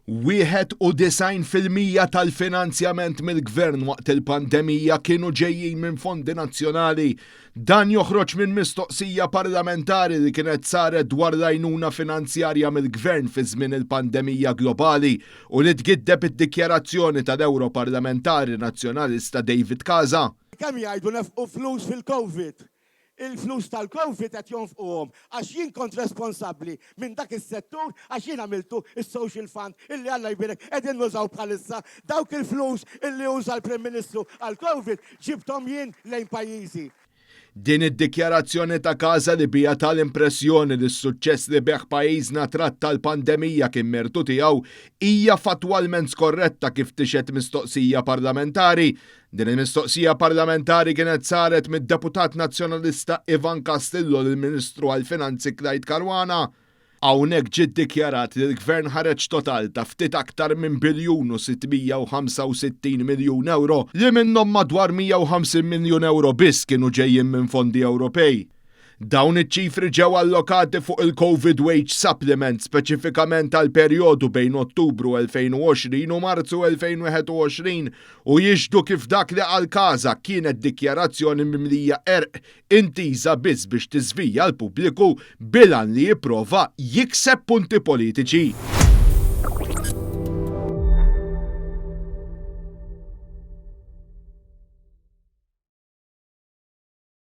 91% tal-finanzjament mill-gvern waqt il-pandemija kienu ġejjin minn fondi nazzjonali. Dan joħroġ minn mistoqsija parlamentari li kienet saret dwar l-għajnuna finanzjarja mill-gvern fi żmien il-pandemija globali u li tgiddeb id-dikjarazzjoni tal-Europarlamentari Nazzjonalista David Casa. Kemm jgħidu nefqu flus fil-Covid? Il-flus tal-Covid qed jonfquhom għax jien kont responsabbli minn dak is-settur għax jien għamiltu is-social fund illi Alla jbirek qegħdin nużaw bħalissa dawk il-flus illi uża l-Prim Ministru għall-Covid ġibthom jien lejn pajjiżi. Din id-dikjarazzjoni ta' Casa li bija tal-impressjoni li s-suċċess li beħ pajjiżna tratta l-pandemija kien mertu tiegħu hija fatwalment skorretta kif tixet mistoqsija parlamentari. Din il-mistoqsija parlamentari kienet saret mid-deputat nazzjonalista Ivan Castillo lill-Ministru għall-Finanzi Clyde Caruana. Hawnhekk ġiet dikjarat li l-Gvern ħareġ total ta' ftit aktar minn biljun u 665 miljun euro li minnhom madwar 150 miljun euro biss kienu ġejjin minn fondi Ewropej. Dawn iċ-ċifri ġew allokati fuq il-Covid Wage Supplement speċifikament għal perjodu bejn Ottubru 2020 u Marzu 2021 u jixdu kif dak li għal Casa kienet dikjarazzjoni mimlija intiża biss biex tiżvija l-pubbliku bilan li jipprova jikseb punti politiċi.